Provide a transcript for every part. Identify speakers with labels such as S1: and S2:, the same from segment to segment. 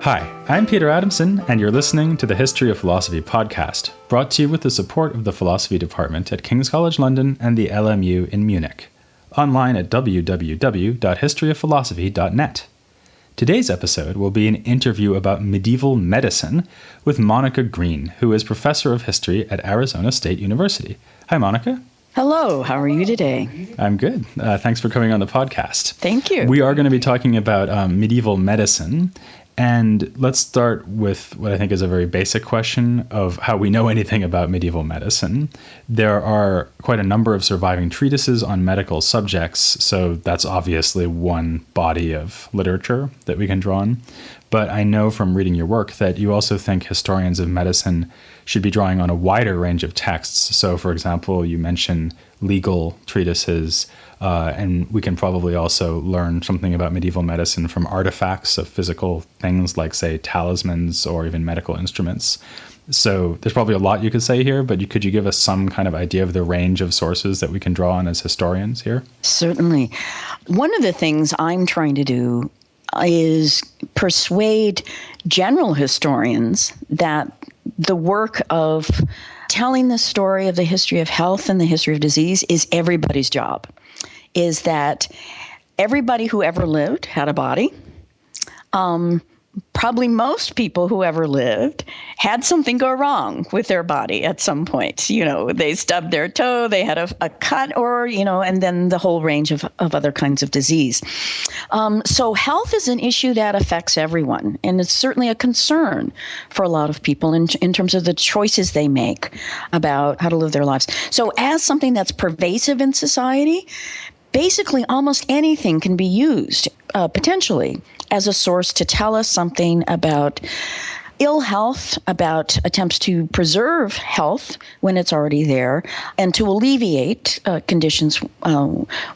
S1: Hi, I'm Peter Adamson, and you're listening to the History of Philosophy podcast, brought to you with the support of the Philosophy Department at King's College London and the LMU in Munich. Online at www.historyofphilosophy.net. Today's episode will be an interview about medieval medicine with Monica Green, who is professor of history at Arizona State University. Hi, Monica.
S2: Hello, how are you today?
S1: I'm good. Thanks for coming on the podcast.
S2: Thank you.
S1: We are going to be talking about medieval medicine. And let's start with what I think is a very basic question of how we know anything about medieval medicine. There are quite a number of surviving treatises on medical subjects, so that's obviously one body of literature that we can draw on. But I know from reading your work that you also think historians of medicine should be drawing on a wider range of texts. So, for example, you mention legal treatises, and we can probably also learn something about medieval medicine from artifacts of physical things like, say, talismans or even medical instruments. So there's probably a lot you could say here, but could you give us some kind of idea of the range of sources that we can draw on as historians here?
S2: Certainly. One of the things I'm trying to do is persuade general historians that the work of telling the story of the history of health and the history of disease is everybody's job, is that everybody who ever lived had a body. Probably most people who ever lived had something go wrong with their body at some point. You know, they stubbed their toe, they had a cut, or, and then the whole range of other kinds of disease. So health is an issue that affects everyone, and it's certainly a concern for a lot of people in terms of the choices they make about how to live their lives. So as something that's pervasive in society, basically almost anything can be used potentially as a source to tell us something about ill health, about attempts to preserve health when it's already there, and to alleviate conditions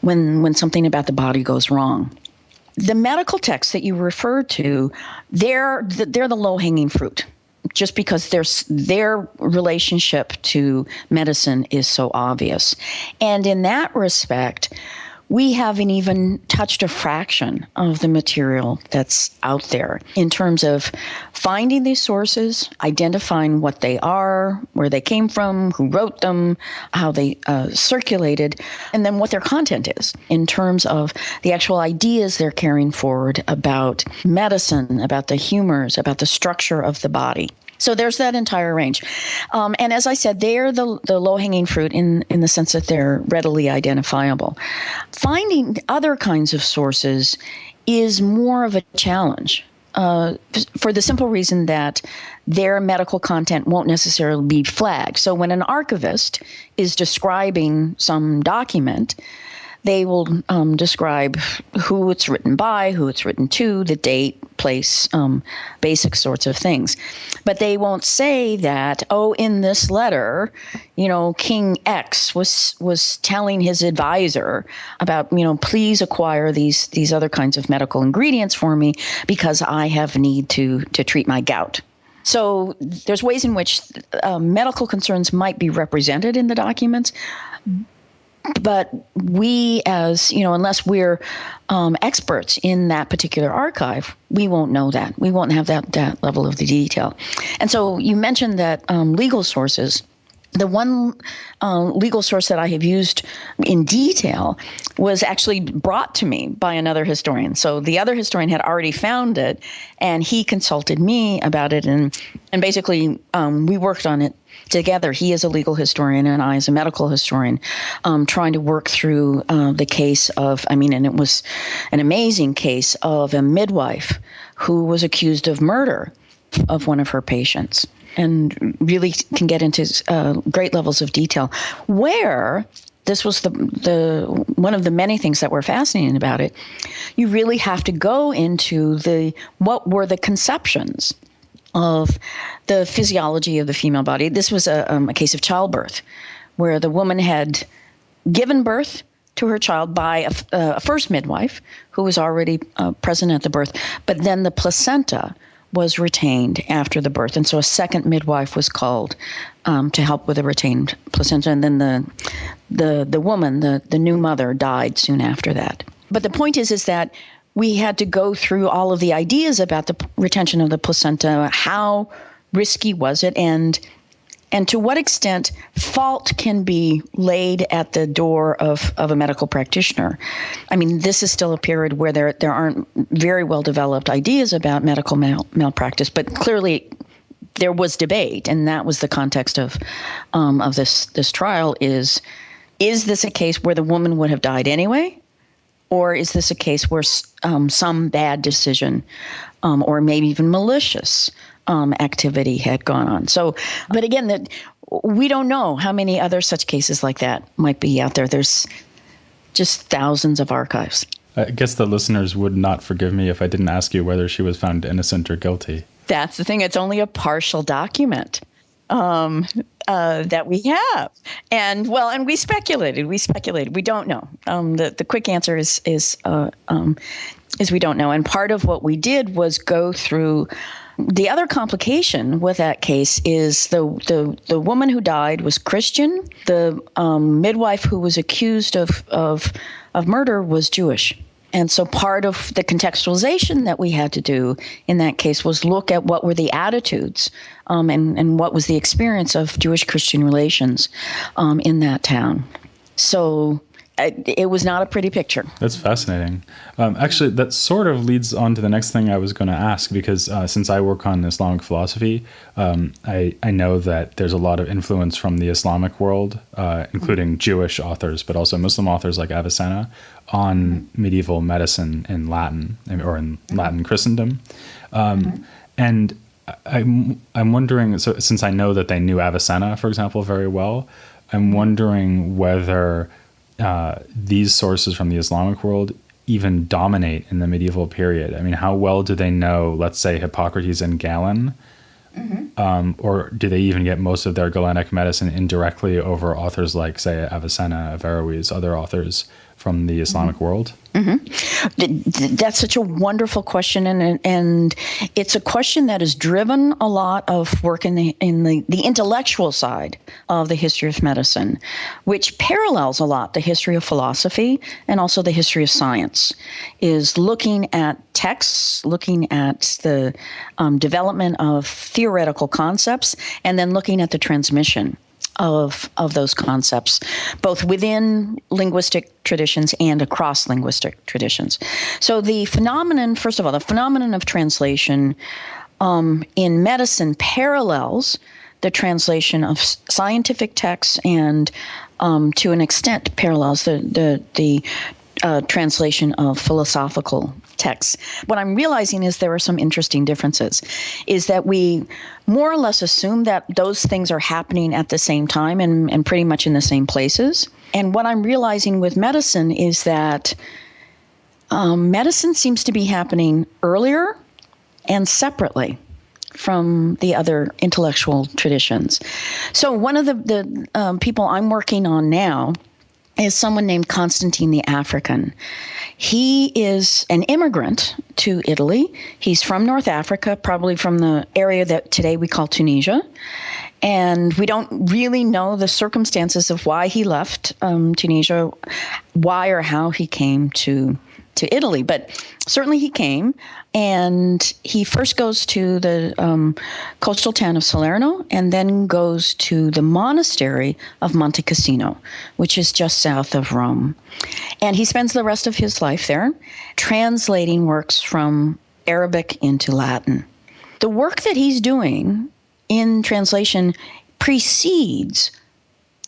S2: when something about the body goes wrong. The medical texts that you referred to, they're the low-hanging fruit, just because their relationship to medicine is so obvious. And in that respect, we haven't even touched a fraction of the material that's out there in terms of finding these sources, identifying what they are, where they came from, who wrote them, how they circulated, and then what their content is in terms of the actual ideas they're carrying forward about medicine, about the humors, about the structure of the body. So there's that entire range. And as I said, they're the low-hanging fruit in the sense that they're readily identifiable. Finding other kinds of sources is more of a challenge for the simple reason that their medical content won't necessarily be flagged. So when an archivist is describing some document, they will describe who it's written by, who it's written to, the date, place, basic sorts of things. But they won't say that, in this letter, King X was telling his advisor about, please acquire these other kinds of medical ingredients for me because I have need to treat my gout. So there's ways in which medical concerns might be represented in the documents. But we, as unless we're experts in that particular archive, we won't know that. We won't have that level of the detail. And so you mentioned that legal sources. The one legal source that I have used in detail was actually brought to me by another historian. So the other historian had already found it, and he consulted me about it, and basically we worked on it together. He is a legal historian and I as a medical historian, trying to work through the case of, and it was an amazing case of a midwife who was accused of murder of one of her patients, and really can get into great levels of detail, where this was the one of the many things that were fascinating about it. You really have to go into what were the conceptions of the physiology of the female body. This was a case of childbirth, where the woman had given birth to her child by a first midwife who was already present at the birth, but then the placenta was retained after the birth. And so a second midwife was called to help with the retained placenta. And then the woman, the new mother, died soon after that. But the point is that we had to go through all of the ideas about the retention of the placenta. How risky was it? And to what extent fault can be laid at the door of a medical practitioner. I mean, this is still a period where there aren't very well-developed ideas about medical malpractice, but clearly there was debate, and that was the context of this trial. Is this a case where the woman would have died anyway? Or is this a case where some bad decision or maybe even malicious activity had gone on? So, but again, we don't know how many other such cases like that might be out there. There's just thousands of archives.
S1: I guess the listeners would not forgive me if I didn't ask you whether she was found innocent or guilty. That's
S2: the thing. It's only a partial document that we have. And we speculated. We don't know. The quick answer is we don't know. And part of what we did was go through. The other complication with that case is the woman who died was Christian. The midwife who was accused of murder was Jewish. And so part of the contextualization that we had to do in that case was look at what were the attitudes and what was the experience of Jewish-Christian relations in that town. So it was not a pretty picture.
S1: That's fascinating. Actually, that sort of leads on to the next thing I was going to ask, because since I work on Islamic philosophy, I know that there's a lot of influence from the Islamic world, including Jewish authors, but also Muslim authors like Avicenna, on medieval medicine in Latin, or in Latin Christendom. And I'm wondering, so since I know that they knew Avicenna, for example, very well, I'm wondering whether these sources from the Islamic world even dominate in the medieval period. I mean, how well do they know, let's say, Hippocrates and Galen? Or do they even get most of their Galenic medicine indirectly over authors like, say, Avicenna, Averroes, other authors from the Islamic world?
S2: That's such a wonderful question, and it's a question that has driven a lot of work in the intellectual side of the history of medicine, which parallels a lot the history of philosophy and also the history of science, is looking at texts, looking at the development of theoretical concepts, and then looking at the transmission of those concepts, both within linguistic traditions and across linguistic traditions. So the phenomenon, first of all, the phenomenon of translation in medicine parallels the translation of scientific texts and to an extent parallels the translation of philosophical texts. What I'm realizing is there are some interesting differences, is that we more or less assume that those things are happening at the same time and pretty much in the same places. And what I'm realizing with medicine is that medicine seems to be happening earlier and separately from the other intellectual traditions. So one of the people I'm working on now is someone named Constantine the African. He is an immigrant to Italy. He's from North Africa, probably from the area that today we call Tunisia. And we don't really know the circumstances of why he left Tunisia, why or how he came to Italy. But certainly he came, and he first goes to the coastal town of Salerno and then goes to the monastery of Monte Cassino, which is just south of Rome. And he spends the rest of his life there, translating works from Arabic into Latin. The work that he's doing in translation precedes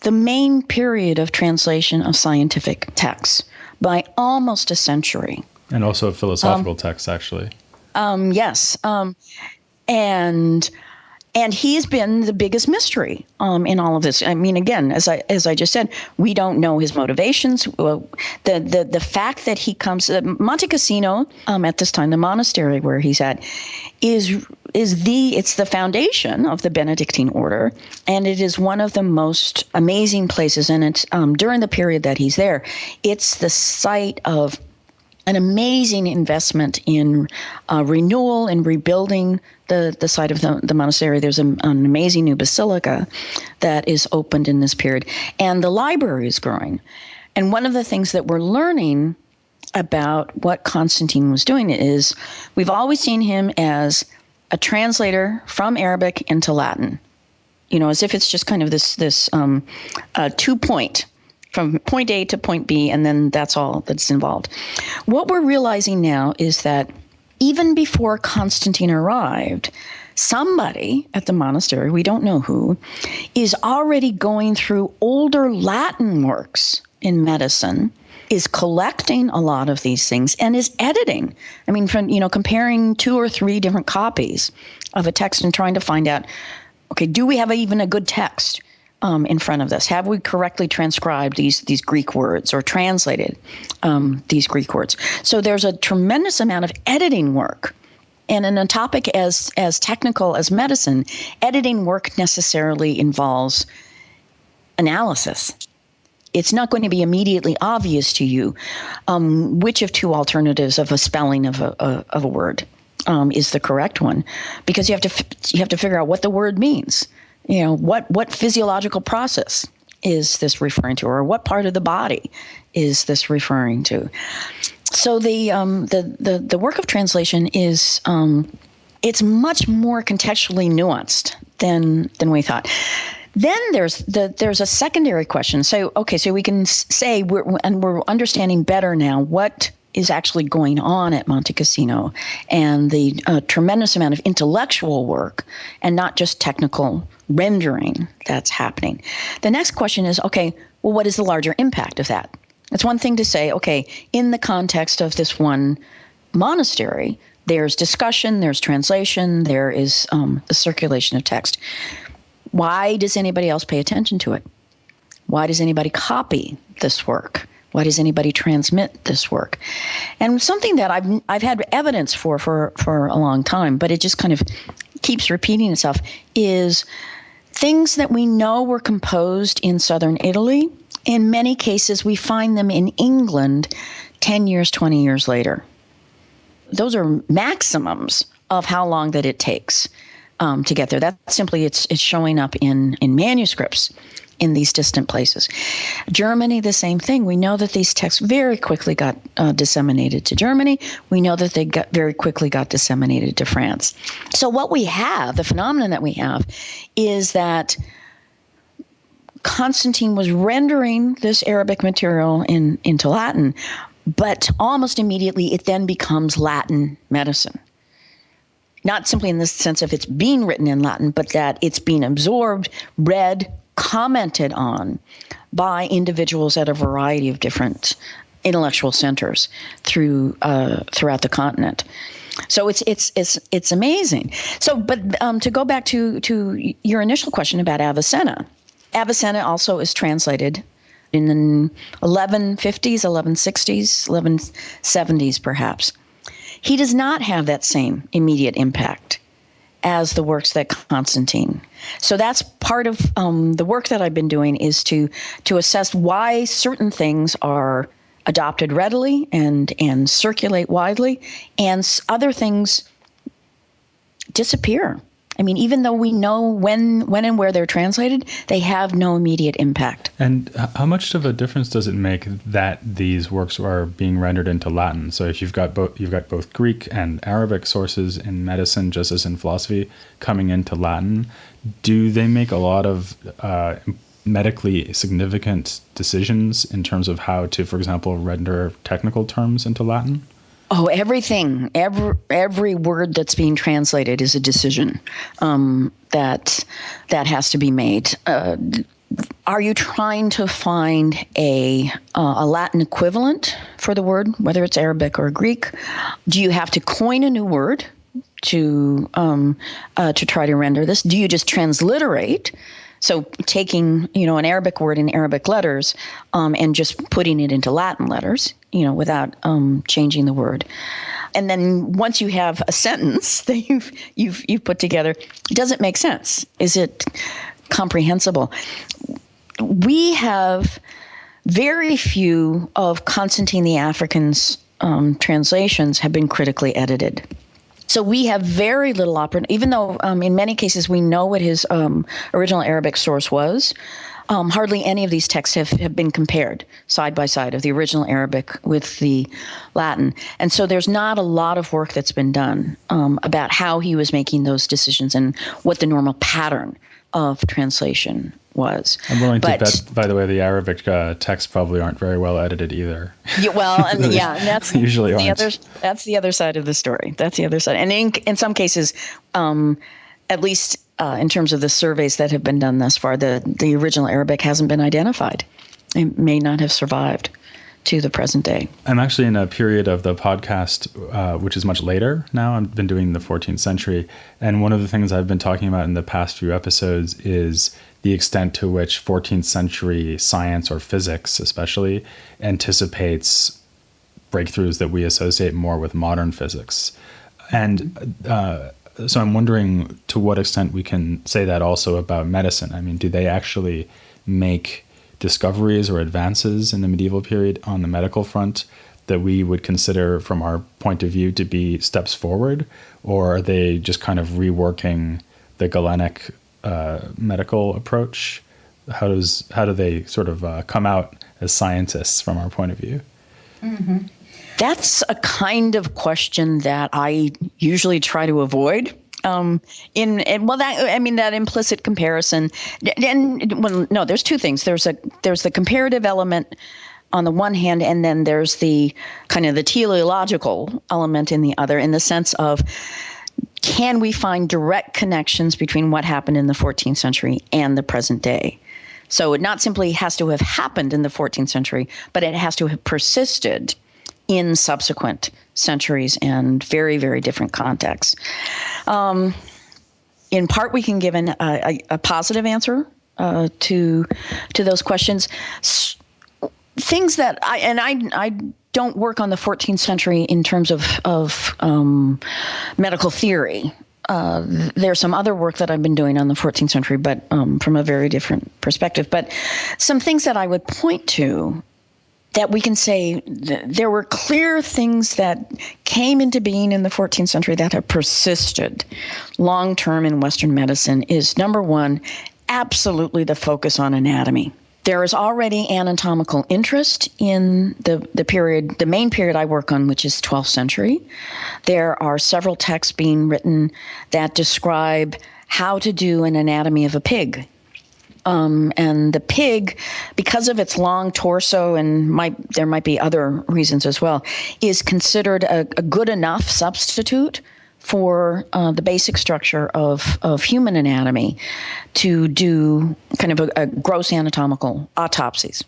S2: the main period of translation of scientific texts by almost a century.
S1: And also philosophical texts, actually.
S2: Yes. And he's been the biggest mystery in all of this. I mean, again, as I just said, we don't know his motivations. The fact that he comes Monte Cassino at this time, the monastery where he's at, it's the foundation of the Benedictine order, and it is one of the most amazing places. And it's during the period that he's there, it's the site of an amazing investment in renewal and rebuilding the site of the monastery. There's an amazing new basilica that is opened in this period. And the library is growing. And one of the things that we're learning about what Constantine was doing is we've always seen him as a translator from Arabic into Latin, as if it's just kind of this 2-point from point A to point B, and then that's all that's involved. What we're realizing now is that even before Constantine arrived, somebody at the monastery, we don't know who, is already going through older Latin works in medicine, is collecting a lot of these things, and is editing. I mean, from comparing 2 or 3 different copies of a text and trying to find out, okay, do we have even a good text in front of this? Have we correctly transcribed these Greek words or translated these Greek words? So there's a tremendous amount of editing work. And in a topic as technical as medicine, editing work necessarily involves analysis. It's not going to be immediately obvious to you which of 2 alternatives of a spelling of a word is the correct one, because you have to figure out what the word means. What physiological process is this referring to, or what part of the body is this referring to? So the work of translation is it's much more contextually nuanced than we thought. Then there's a secondary question. So we can say we're understanding better now what is actually going on at Monte Cassino, and the tremendous amount of intellectual work and not just technical rendering that's happening. The next question is, what is the larger impact of that? It's one thing to say, in the context of this one monastery, there's discussion, there's translation, there is the circulation of text. Why does anybody else pay attention to it? Why does anybody copy this work? Why does anybody transmit this work? And something that I've had evidence for a long time, but it just kind of keeps repeating itself, is things that we know were composed in southern Italy. In many cases, we find them in England 10 years, 20 years later. Those are maximums of how long that it takes to get there. That's simply, it's showing up in manuscripts in these distant places. Germany, the same thing. We know that these texts very quickly got disseminated to Germany. We know that they very quickly got disseminated to France. So what we have, the phenomenon that we have, is that Constantine was rendering this Arabic material into Latin, but almost immediately it then becomes Latin medicine. Not simply in the sense of it's being written in Latin, but that it's being absorbed, read, commented on by individuals at a variety of different intellectual centers throughout the continent. So it's amazing. So, but to go back to your initial question about Avicenna, Avicenna also is translated in the 1150s, 1160s, 1170s, perhaps. He does not have that same immediate impact as the works that Constantine. So that's part of the work that I've been doing, is to assess why certain things are adopted readily and circulate widely, and other things disappear. I mean, even though we know when and where they're translated, they have no immediate impact.
S1: And how much of a difference does it make that these works are being rendered into Latin? So if you've got both Greek and Arabic sources in medicine, just as in philosophy, coming into Latin, do they make a lot of medically significant decisions in terms of how to, for example, render technical terms into Latin?
S2: Oh, everything. Every word that's being translated is a decision that has to be made. Are you trying to find a Latin equivalent for the word, whether it's Arabic or Greek? Do you have to coin a new word to try to render this? Do you just transliterate? So taking, an Arabic word in Arabic letters and just putting it into Latin letters, without changing the word. And then once you have a sentence that you've put together, does it make sense? Is it comprehensible? We have very few of Constantine the African's translations have been critically edited. So we have very little opportunity, even though in many cases we know what his original Arabic source was. hardly any of these texts have been compared side by side of the original Arabic with the Latin. And so there's not a lot of work that's been done about how he was making those decisions and what the normal pattern of translation was.
S1: I'm willing to bet, by the way, the Arabic texts probably aren't very well edited either.
S2: And that's
S1: usually aren't.
S2: That's the other side of the story. That's the other side. And in some cases, at least in terms of the surveys that have been done thus far, the original Arabic hasn't been identified. It may not have survived to the present day.
S1: I'm actually in a period of the podcast, which is much later now. I've been doing the 14th century. And one of the things I've been talking about in the past few episodes is the extent to which 14th century science, or physics especially, anticipates breakthroughs that we associate more with modern physics. And so I'm wondering to what extent we can say that also about medicine. I mean, do they actually make discoveries or advances in the medieval period on the medical front that we would consider from our point of view to be steps forward? Or are they just kind of reworking the Galenic medical approach? How do they sort of come out as scientists from our point of view?
S2: Mm-hmm. That's a kind of question that I usually try to avoid. That implicit comparison, there's two things. There's the comparative element on the one hand, and then there's the kind of the teleological element in the other, in the sense of, can we find direct connections between what happened in the 14th century and the present day? So it not simply has to have happened in the 14th century, but it has to have persisted in subsequent centuries and very, very different contexts. In part, we can give a positive answer to those questions. Things that I don't work on the 14th century in terms of medical theory. There's some other work that I've been doing on the 14th century, but from a very different perspective. But some things that I would point to that we can say there were clear things that came into being in the 14th century that have persisted long-term in Western medicine is, number one, absolutely the focus on anatomy. There is already anatomical interest in the main period I work on, which is 12th century. There are several texts being written that describe how to do an anatomy of a pig. And the pig, because of its long torso, and there might be other reasons as well, is considered a good enough substitute for the basic structure of human anatomy to do kind of a gross anatomical autopsies.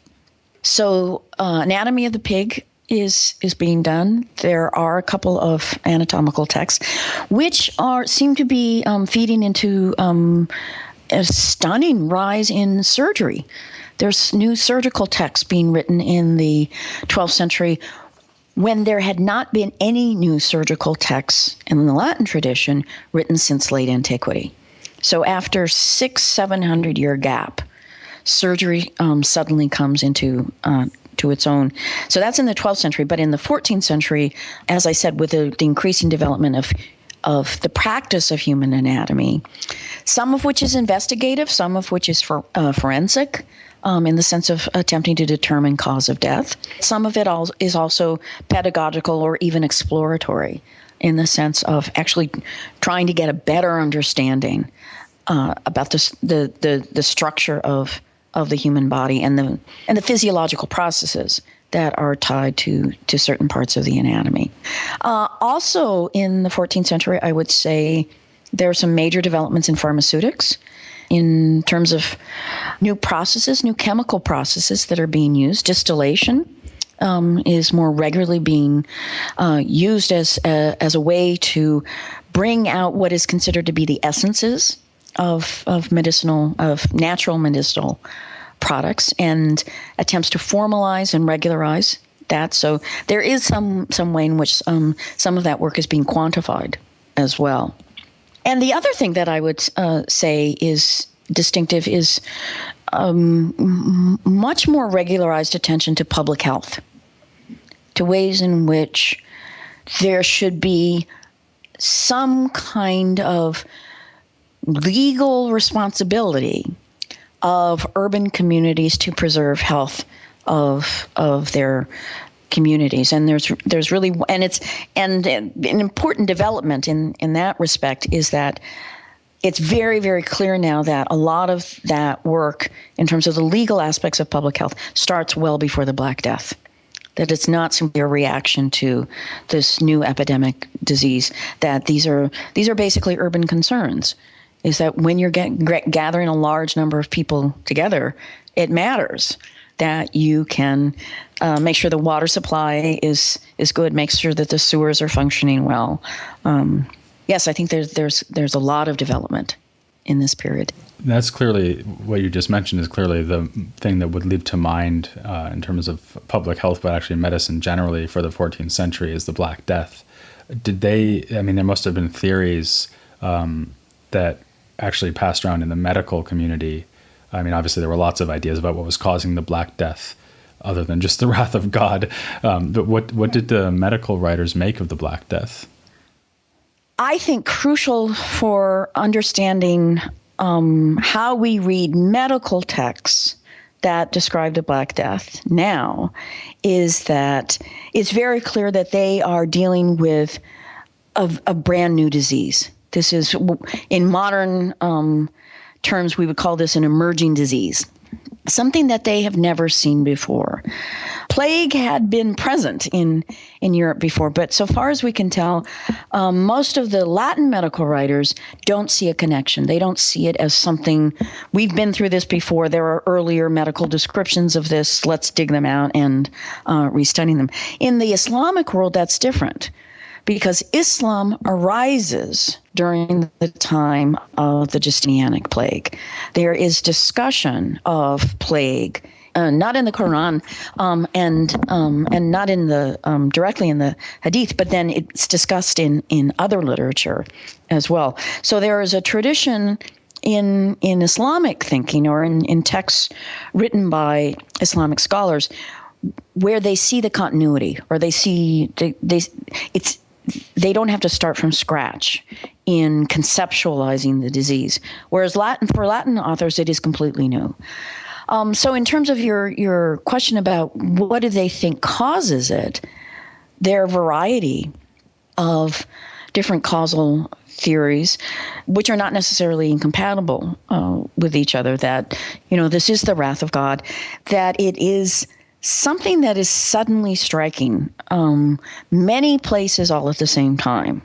S2: So anatomy of the pig is being done. There are a couple of anatomical texts which seem to be feeding into a stunning rise in surgery. There's new surgical texts being written in the 12th century when there had not been any new surgical texts in the Latin tradition written since late antiquity. So after 600-700 year gap, surgery suddenly comes into to its own. So that's in the 12th century. But in the 14th century, as I said, with the increasing development of the practice of human anatomy, some of which is investigative, some of which is forensic, in the sense of attempting to determine cause of death. Some of it is also pedagogical or even exploratory, in the sense of actually trying to get a better understanding about the structure of the human body and the physiological processes that are tied to certain parts of the anatomy. Also in the 14th century, I would say there are some major developments in pharmaceutics in terms of new processes, new chemical processes that are being used. Distillation is more regularly being used as a way to bring out what is considered to be the essences of natural medicinal products, and attempts to formalize and regularize that. So there is some way in which some of that work is being quantified as well. And the other thing that I would say is distinctive is much more regularized attention to public health, to ways in which there should be some kind of legal responsibility of urban communities to preserve health of their communities. And there's really, and an important development in that respect is that it's very, very clear now that a lot of that work in terms of the legal aspects of public health starts well before the Black Death. That it's not simply a reaction to this new epidemic disease, that these are basically urban concerns, is that when you're gathering a large number of people together, it matters that you can make sure the water supply is good, make sure that the sewers are functioning well. Yes, I think there's a lot of development in this period.
S1: That's clearly what you just mentioned is clearly the thing that would leap to mind in terms of public health, but actually medicine generally for the 14th century is the Black Death. There must have been theories that actually passed around in the medical community. I mean, obviously there were lots of ideas about what was causing the Black Death other than just the wrath of God. But what did the medical writers make of the Black Death?
S2: I think crucial for understanding how we read medical texts that describe the Black Death now is that it's very clear that they are dealing with a brand new disease. This is, in modern terms, we would call this an emerging disease, something that they have never seen before. Plague had been present in Europe before, but so far as we can tell, most of the Latin medical writers don't see a connection. They don't see it as something, we've been through this before, there are earlier medical descriptions of this, let's dig them out and restudy them. In the Islamic world, that's different, because Islam arises during the time of the Justinianic plague. There is discussion of plague, not in the Quran and not in the directly in the Hadith, but then it's discussed in other literature as well. So there is a tradition in Islamic thinking or in texts written by Islamic scholars where they see the continuity, or they see they don't have to start from scratch in conceptualizing the disease. Whereas for Latin authors, it is completely new. So in terms of your question about what do they think causes it, there are a variety of different causal theories, which are not necessarily incompatible with each other, that, this is the wrath of God, that it is something that is suddenly striking many places all at the same time.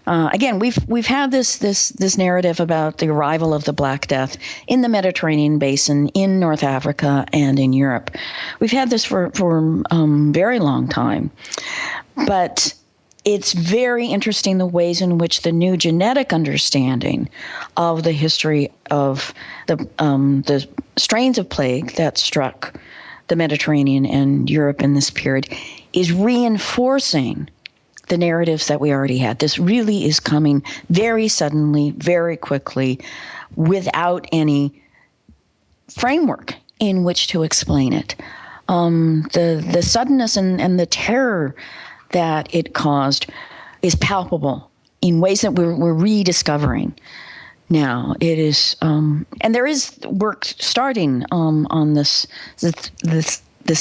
S2: Again, we've had this narrative about the arrival of the Black Death in the Mediterranean basin, in North Africa, and in Europe. We've had this for very long time, but it's very interesting the ways in which the new genetic understanding of the history of the strains of plague that struck the Mediterranean and Europe in this period is reinforcing the narratives that we already had. This really is coming very suddenly, very quickly, without any framework in which to explain it. The suddenness and the terror that it caused is palpable in ways that we're rediscovering now. It is, and there is work starting on this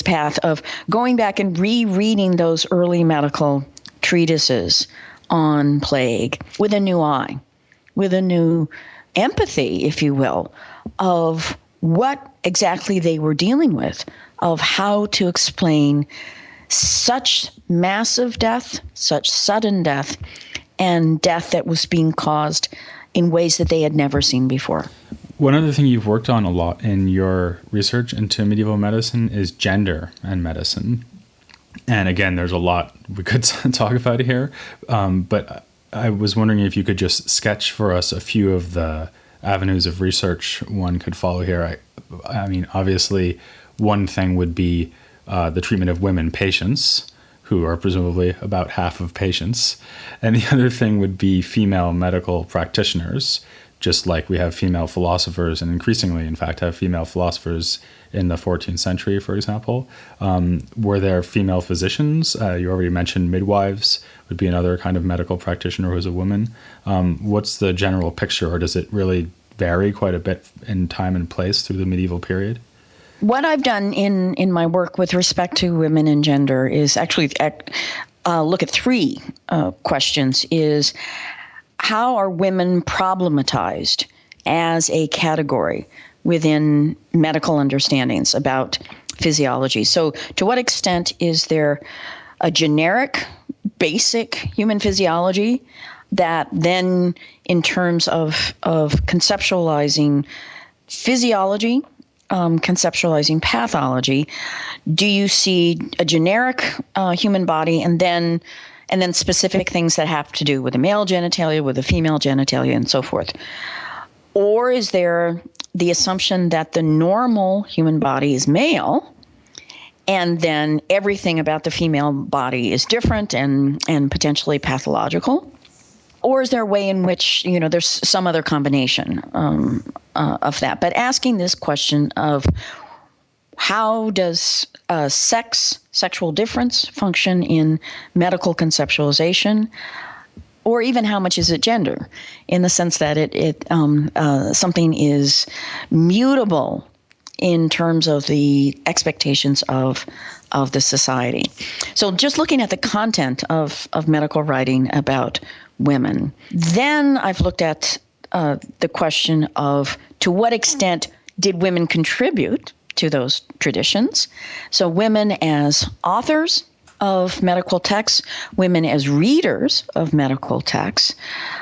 S2: path of going back and rereading those early medical treatises on plague with a new eye, with a new empathy, if you will, of what exactly they were dealing with, of how to explain such massive death, such sudden death, and death that was being caused in ways that they had never seen before.
S1: One other thing you've worked on a lot in your research into medieval medicine is gender and medicine. And again, there's a lot we could talk about here, but I was wondering if you could just sketch for us a few of the avenues of research one could follow here. I mean, obviously, one thing would be the treatment of women patients, who are presumably about half of patients. And the other thing would be female medical practitioners, just like we have female philosophers, and increasingly, in fact, have female philosophers in the 14th century, for example. Were there female physicians? You already mentioned midwives would be another kind of medical practitioner who's a woman. What's the general picture, or does it really vary quite a bit in time and place through the medieval period?
S2: What I've done in my work with respect to women and gender is actually look at three questions. Is how are women problematized as a category within medical understandings about physiology? So to what extent is there a generic, basic human physiology that then, in terms of conceptualizing physiology, conceptualizing pathology, do you see a generic human body and then specific things that have to do with the male genitalia, with the female genitalia, and so forth? Or is there the assumption that the normal human body is male, and then everything about the female body is different and potentially pathological? Or is there a way in which, there's some other combination of that? But asking this question of how does sexual difference function in medical conceptualization, or even how much is it gender, in the sense that something is mutable in terms of the expectations of the society. So just looking at the content of medical writing about women. Then I've looked at the question of to what extent did women contribute to those traditions? So women as authors of medical texts, women as readers of medical texts,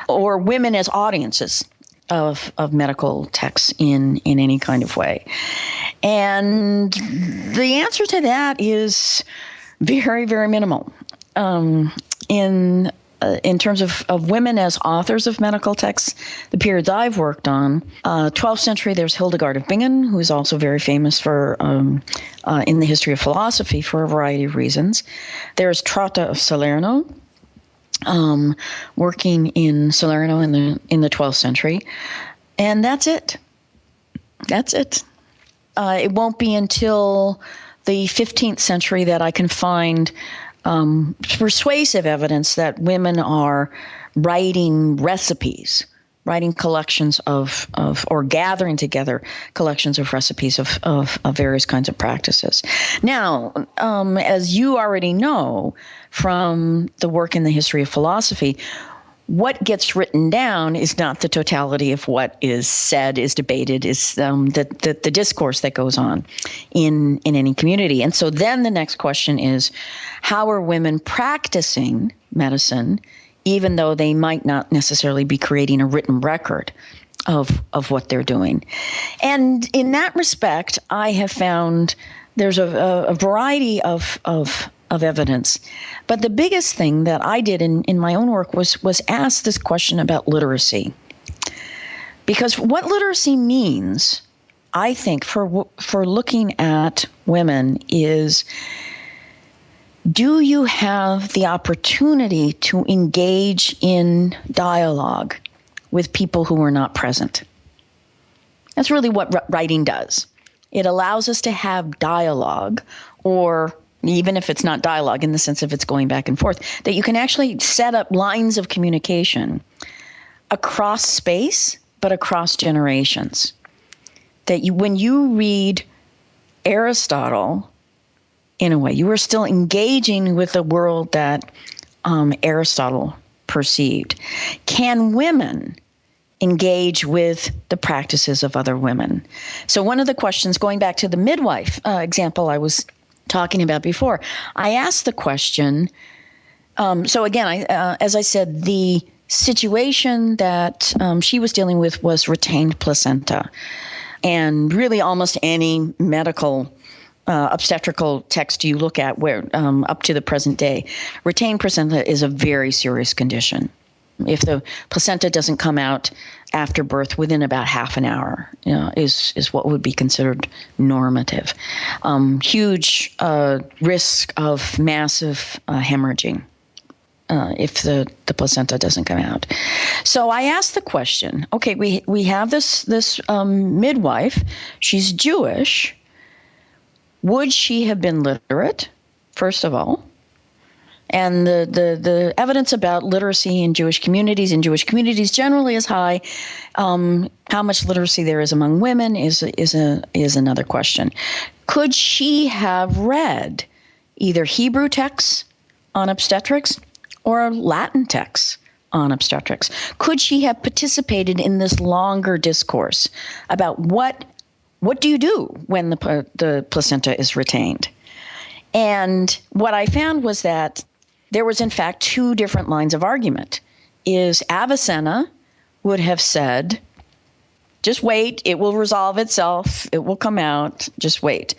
S2: or women as audiences of medical texts in any kind of way. And the answer to that is very, very minimal. In terms of women as authors of medical texts, the periods I've worked on, 12th century, there's Hildegard of Bingen, who is also very famous for in the history of philosophy for a variety of reasons. There's Trotta of Salerno, working in Salerno in the 12th century, and that's it. That's it. It won't be until the 15th century that I can find persuasive evidence that women are writing recipes, writing collections or gathering together collections of recipes of various kinds of practices. Now, as you already know from the work in the history of philosophy, what gets written down is not the totality of what is said, is debated, is the discourse that goes on in any community. And so then the next question is, how are women practicing medicine, even though they might not necessarily be creating a written record of what they're doing? And in that respect, I have found there's a variety of evidence. But the biggest thing that I did in my own work was ask this question about literacy. Because what literacy means, I think, for looking at women is, do you have the opportunity to engage in dialogue with people who are not present? That's really what writing does. It allows us to have dialogue, or even if it's not dialogue in the sense of it's going back and forth, that you can actually set up lines of communication across space, but across generations. That when you read Aristotle, in a way, you are still engaging with the world that Aristotle perceived. Can women engage with the practices of other women? So one of the questions, going back to the midwife example I was talking about before, I asked the question, so again, as I said, the situation that she was dealing with was retained placenta. And really almost any medical obstetrical text you look at, where up to the present day, retained placenta is a very serious condition. If the placenta doesn't come out after birth within about half an hour, is what would be considered normative. Huge risk of massive hemorrhaging if the placenta doesn't come out. So I asked the question, okay, we have this midwife. She's Jewish. Would she have been literate, first of all? And the evidence about literacy in Jewish communities generally is high. How much literacy there is among women is another question. Could she have read either Hebrew texts on obstetrics or Latin texts on obstetrics? Could she have participated in this longer discourse about what do you do when the placenta is retained? And what I found was that there was, in fact, two different lines of argument. Is Avicenna would have said, just wait, it will resolve itself, it will come out, just wait.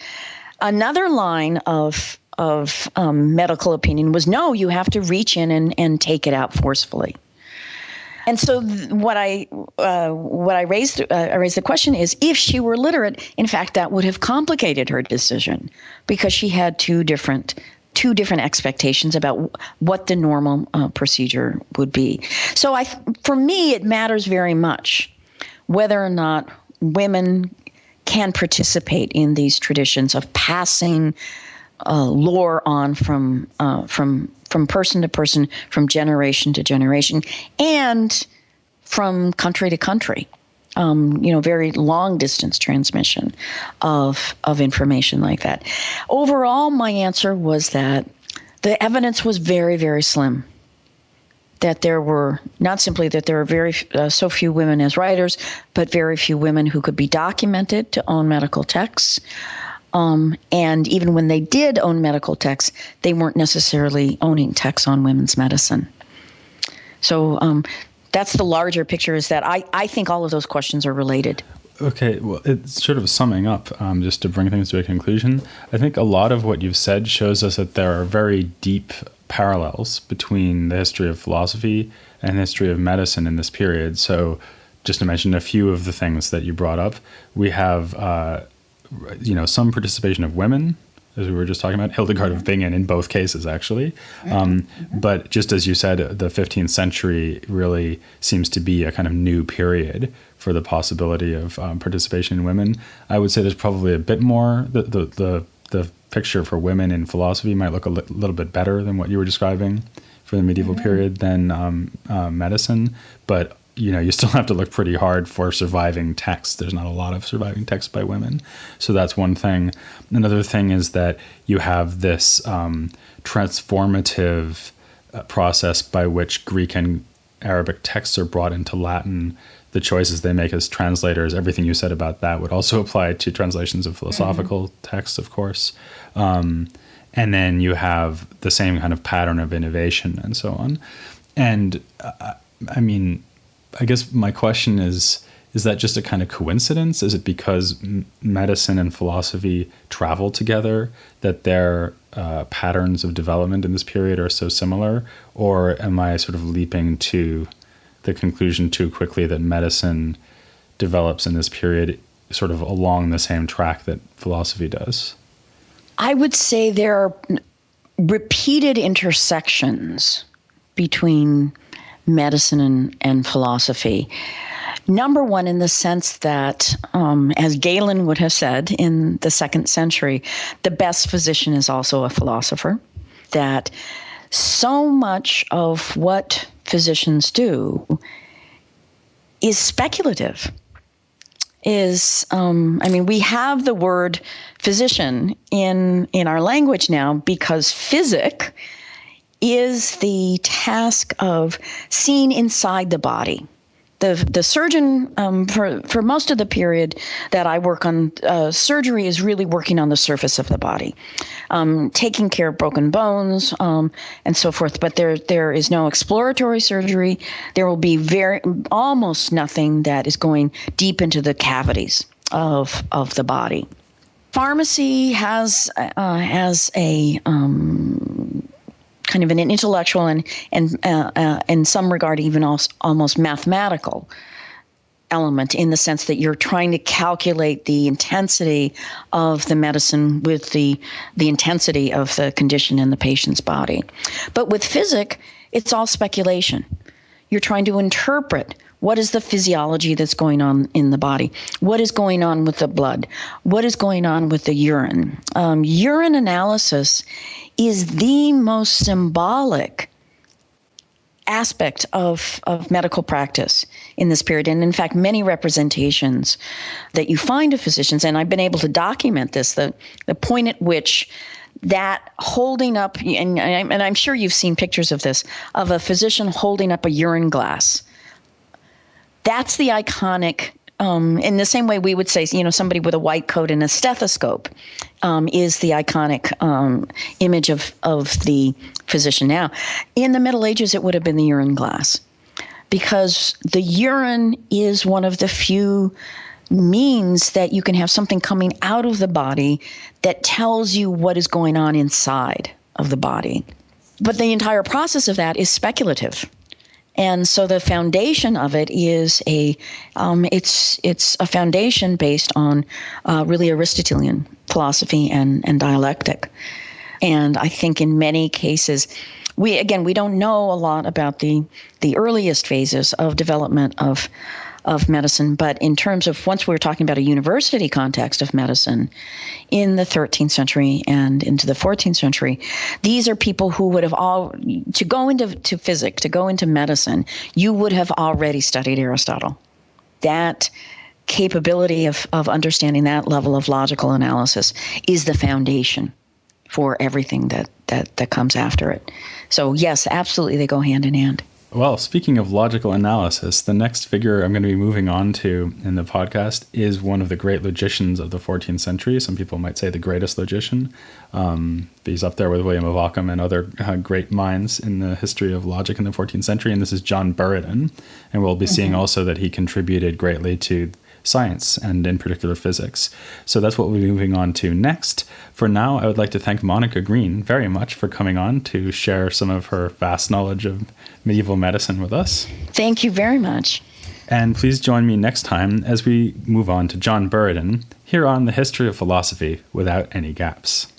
S2: Another line of medical opinion was, no, you have to reach in and take it out forcefully. And so I raised the question is, if she were literate, in fact, that would have complicated her decision because she had two different expectations about what the normal procedure would be. So for me, it matters very much whether or not women can participate in these traditions of passing lore on from person to person, from generation to generation, and from country to country. Very long distance transmission of information like that. Overall, my answer was that the evidence was very, very slim. That there were not simply that there were so few women as writers, but very few women who could be documented to own medical texts. And even when they did own medical texts, they weren't necessarily owning texts on women's medicine. So that's the larger picture, is that I think all of those questions are related.
S1: Okay, well, it's sort of summing up, just to bring things to a conclusion. I think a lot of what you've said shows us that there are very deep parallels between the history of philosophy and the history of medicine in this period. So just to mention a few of the things that you brought up, we have some participation of women, as we were just talking about, Hildegard of Bingen in both cases, actually. But just as you said, the 15th century really seems to be a kind of new period for the possibility of participation in women. I would say there's probably a bit more. The picture for women in philosophy might look a little bit better than what you were describing for the medieval period than medicine. But you still have to look pretty hard for surviving texts. There's not a lot of surviving texts by women. So that's one thing. Another thing is that you have this transformative process by which Greek and Arabic texts are brought into Latin. The choices they make as translators, everything you said about that would also apply to translations of philosophical texts, of course. And then you have the same kind of pattern of innovation and so on. And I guess my question is that just a kind of coincidence? Is it because medicine and philosophy travel together that their patterns of development in this period are so similar? Or am I sort of leaping to the conclusion too quickly that medicine develops in this period sort of along the same track that philosophy does?
S2: I would say there are repeated intersections between medicine and philosophy. Number one, in the sense that, as Galen would have said in the 2nd century, the best physician is also a philosopher. That so much of what physicians do is speculative. We have the word physician in our language now because physic is the task of seeing inside the body. The surgeon, for most of the period that I work on, surgery is really working on the surface of the body, taking care of broken bones and so forth. But there is no exploratory surgery. There will be almost nothing that is going deep into the cavities of the body. Pharmacy has a kind of an intellectual and in some regard even almost mathematical element, in the sense that you're trying to calculate the intensity of the medicine with the intensity of the condition in the patient's body. But with physic, it's all speculation. You're trying to interpret what is the physiology that's going on in the body, what is going on with the blood, what is going on with the urine. Urine analysis is the most symbolic aspect of medical practice in this period. And in fact, many representations that you find of physicians, and I've been able to document this, the point at which that holding up, and I'm sure you've seen pictures of this, of a physician holding up a urine glass. That's the iconic, in the same way we would say, somebody with a white coat and a stethoscope is the iconic image of the physician. Now, in the Middle Ages, it would have been the urine glass, because the urine is one of the few means that you can have something coming out of the body that tells you what is going on inside of the body. But the entire process of that is speculative. And so the foundation of it is it's a foundation based on really Aristotelian philosophy and dialectic. And I think in many cases, we don't know a lot about the earliest phases of development of medicine, but in terms of, once we were talking about a university context of medicine in the 13th century and into the 14th century, these are people who would have to go into physics, to go into medicine, you would have already studied Aristotle. That capability of understanding that level of logical analysis is the foundation for everything that comes after it. So yes, absolutely, they go hand in hand.
S1: Well, speaking of logical analysis, the next figure I'm going to be moving on to in the podcast is one of the great logicians of the 14th century. Some people might say the greatest logician. He's up there with William of Ockham and other great minds in the history of logic in the 14th century, and this is John Buridan. And we'll be seeing also that he contributed greatly to science and in particular physics. So that's what we'll be moving on to next. For now, I would like to thank Monica Green very much for coming on to share some of her vast knowledge of medieval medicine with us.
S2: Thank you very much.
S1: And please join me next time as we move on to John Buridan here on The History of Philosophy Without Any Gaps.